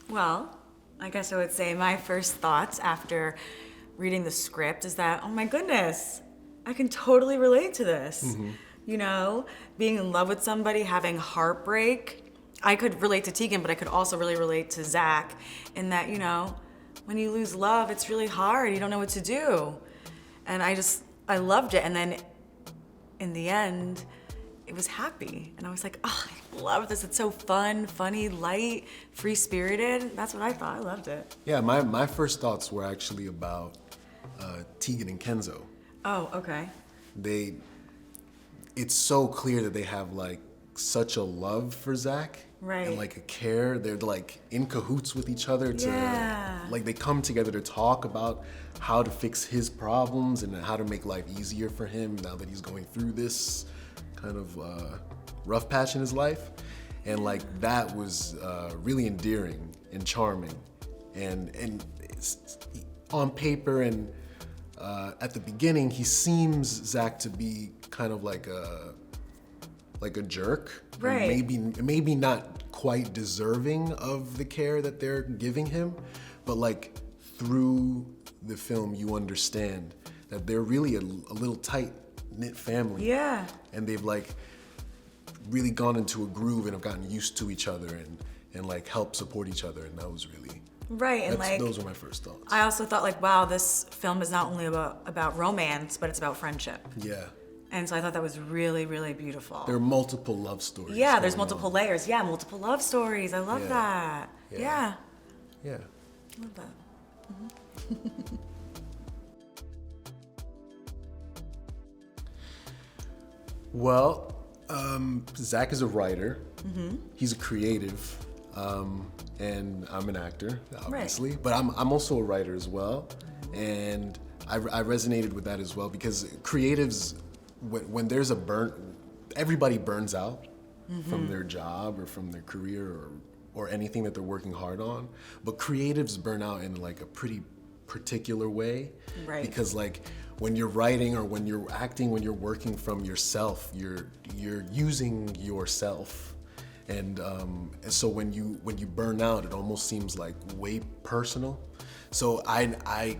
Well, I guess I would say my first thoughts after reading the script is that, oh my goodness, I can totally relate to this. You know, being in love with somebody, having heartbreak. I could relate to Tegan, but I could also really relate to Zach in that, when you lose love, it's really hard. You don't know what to do. And I loved it. And then in the end, it was happy. And I was like, oh, I love this. It's so fun, funny, light, free-spirited. That's what I thought. I loved it. Yeah, my first thoughts were actually about Tegan and Kenzo. Oh, okay. It's so clear that they have like such a love for Zach. Right. And like a care. They're like in cahoots with each other like they come together to talk about how to fix his problems and how to make life easier for him now that he's going through this kind of rough patch in his life. And like that was really endearing and charming. And it's, on paper and at the beginning, he seems, Zach, to be kind of like a jerk. Right. Maybe not quite deserving of the care that they're giving him, but like through the film, you understand that they're really a little tight-knit family. Yeah. And they've like really gone into a groove and have gotten used to each other and like help support each other, and that was really right. And like those were my first thoughts. I also thought like, wow, this film is not only about romance, but it's about friendship. Yeah. And so I thought that was really, really beautiful. There are multiple love stories. Yeah, there's going multiple on. layers. Yeah, multiple love stories. I love Yeah. that. Yeah. Yeah. Yeah. I love that. Well, Zach is a writer. He's a creative, and I'm an actor, obviously. Right. But I'm also a writer as well, and I resonated with that as well because creatives, when there's everybody burns out from their job or from their career or anything that they're working hard on. But creatives burn out in like a pretty particular way, right? Because like when you're writing or when you're acting, when you're working from yourself, you're using yourself, and so when you burn out, it almost seems like way personal. So I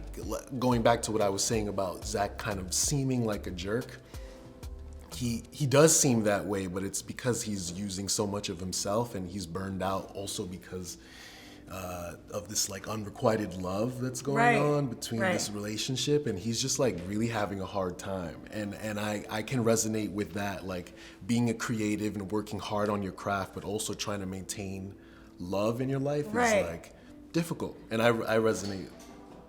going back to what I was saying about Zach kind of seeming like a jerk. He does seem that way, but it's because he's using so much of himself, and he's burned out also because of this like unrequited love that's going on between this relationship, and he's just like really having a hard time. And I can resonate with that, like being a creative and working hard on your craft, but also trying to maintain love in your life is like difficult. And I resonate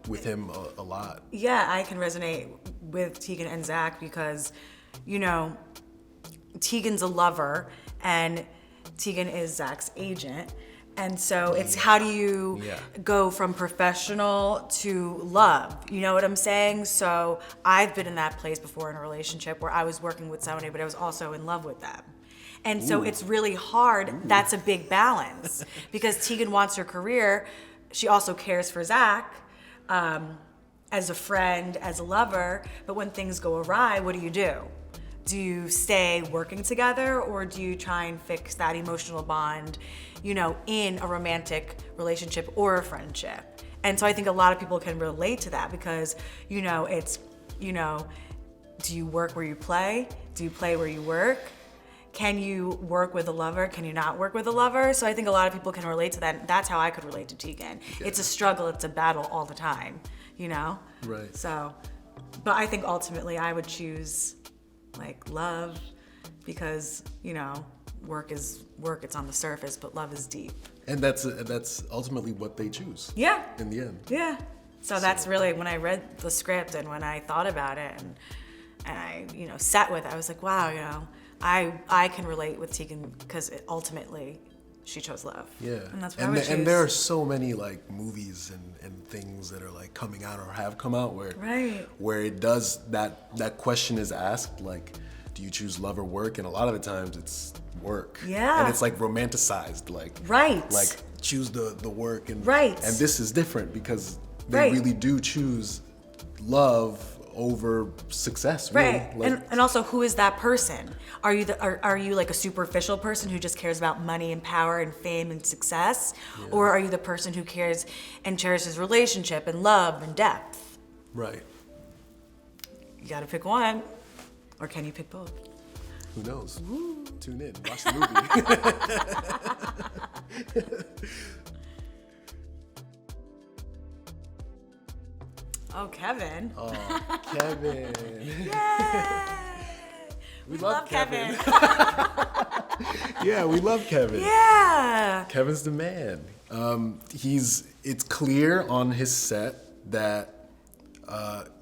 with him a lot. Yeah, I can resonate with Tegan and Zach because, Tegan's a lover and Tegan is Zach's agent. And so it's how do you go from professional to love? You know what I'm saying? So I've been in that place before in a relationship where I was working with somebody, but I was also in love with them. And so it's really hard. That's a big balance because Tegan wants her career. She also cares for Zach as a friend, as a lover. But when things go awry, what do? Do you stay working together, or do you try and fix that emotional bond, in a romantic relationship or a friendship? And so I think a lot of people can relate to that because, it's, do you work where you play? Do you play where you work? Can you work with a lover? Can you not work with a lover? So I think a lot of people can relate to that. And that's how I could relate to Tegan. Yeah. It's a struggle. It's a battle all the time, Right. So, but I think ultimately I would choose like love because, work is work. It's on the surface, but love is deep. And that's ultimately what they choose. Yeah. In the end. Yeah. So that's really when I read the script and when I thought about it and I, sat with it, I was like, wow, I can relate with Tegan because ultimately she chose love. Yeah. And that's what I would choose. And there are so many like movies and things that are like coming out or have come out where it does that question is asked, like, do you choose love or work? And a lot of the times it's work. Yeah. And it's like romanticized, like like choose the work and and this is different because they really do choose love over success. Really. Right. And also, who is that person? Are you like a superficial person who just cares about money and power and fame and success? Yeah. Or are you the person who cares and cherishes relationship and love and depth? Right. You gotta pick one. Or can you pick both? Who knows? Woo. Tune in. Watch the movie. Oh, Kevin. Oh, Kevin. Yay! We love Kevin. Yeah, we love Kevin. Yeah. Kevin's the man. It's clear on his set that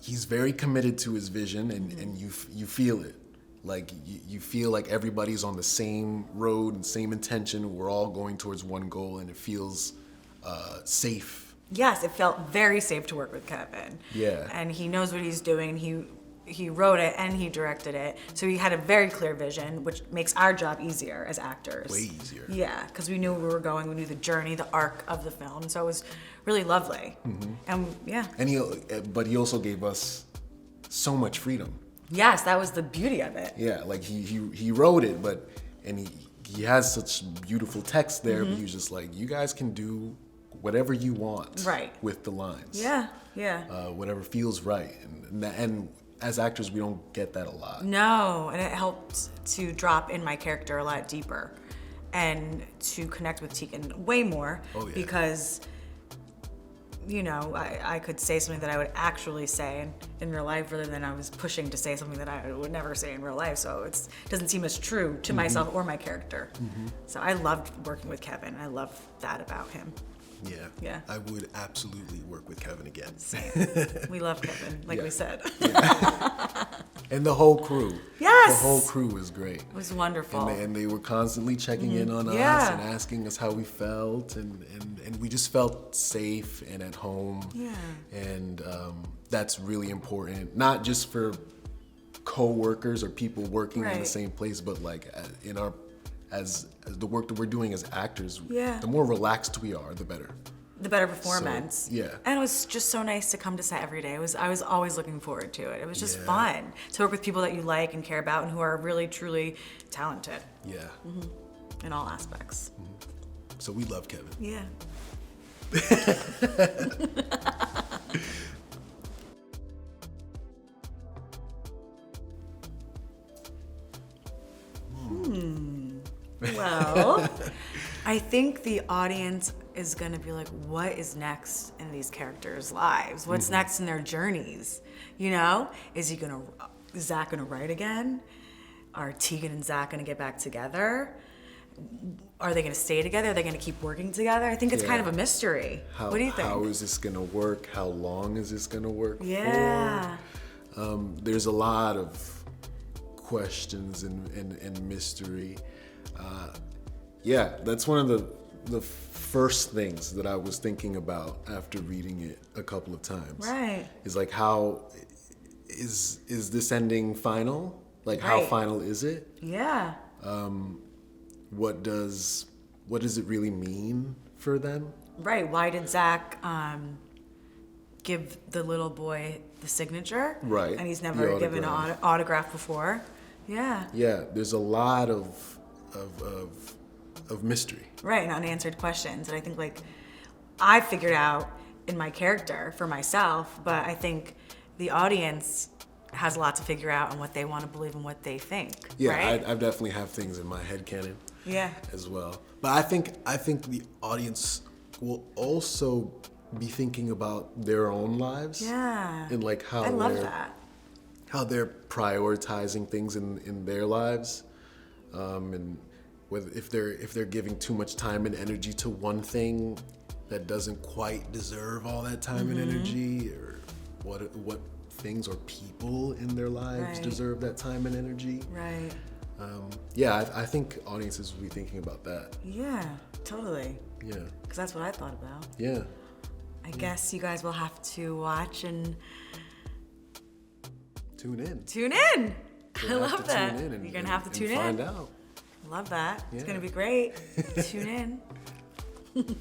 he's very committed to his vision, and you feel it. Like you feel like everybody's on the same road and same intention. We're all going towards one goal, and it feels safe. Yes, it felt very safe to work with Kevin. Yeah. And he knows what he's doing. He wrote it and he directed it. So he had a very clear vision, which makes our job easier as actors. Way easier. Yeah, because we knew where we were going. We knew the journey, the arc of the film. So it was really lovely. Mm-hmm. And yeah. But he also gave us so much freedom. Yes, that was the beauty of it. Yeah, like he wrote it, and he has such beautiful text there, but he was just like, you guys can do whatever you want, right, with the lines. Yeah. Whatever feels right, and as actors, we don't get that a lot. No, and it helped to drop in my character a lot deeper, and to connect with Tegan way more. Oh, yeah. Because, I could say something that I would actually say in real life, rather than I was pushing to say something that I would never say in real life. So it doesn't seem as true to myself or my character. Mm-hmm. So I loved working with Kevin. I love that about him. Yeah. I would absolutely work with Kevin again. Same. We love Kevin, like we said. Yeah. And the whole crew. Yes. The whole crew was great. It was wonderful. And they were constantly checking in on us and asking us how we felt, and we just felt safe and at home. Yeah. And that's really important, not just for co-workers or people working in the same place, but like in our as the work that we're doing as actors, the more relaxed we are, the better. The better performance. So, yeah. And it was just so nice to come to set every day. I was always looking forward to it. It was just fun to work with people that you like and care about and who are really, truly talented. Yeah. Mm-hmm. In all aspects. Mm-hmm. So we love Kevin. Yeah. Well, I think the audience is going to be like, what is next in these characters' lives? What's next in their journeys? Is Zach going to write again? Are Tegan and Zach going to get back together? Are they going to stay together? Are they going to keep working together? I think it's kind of a mystery. What do you think? How is this going to work? How long is this going to work for? There's a lot of questions and mystery. That's one of the first things that I was thinking about after reading it a couple of times. Right. Is like, how is this ending final? Like, how final is it? Yeah. What does it really mean for them? Right. Why did Zach give the little boy the signature? Right. And he's never given an autograph before. Yeah. Yeah. There's a lot of mystery. Right, and unanswered questions. And I think I figured out in my character for myself, but I think the audience has a lot to figure out on what they want to believe and what they think. Yeah, right? I definitely have things in my head canon. Yeah. As well. But I think the audience will also be thinking about their own lives. Yeah. And how I love that. How they're prioritizing things in their lives. And whether if they're giving too much time and energy to one thing that doesn't quite deserve all that time and energy, or what things or people in their lives deserve that time and energy. Right. I think audiences will be thinking about that. Yeah, totally. Yeah. Because that's what I thought about. Yeah. I guess you guys will have to watch and tune in. I love that. You're going to have to tune in. Find out. I love that. It's going to be great. Tune in.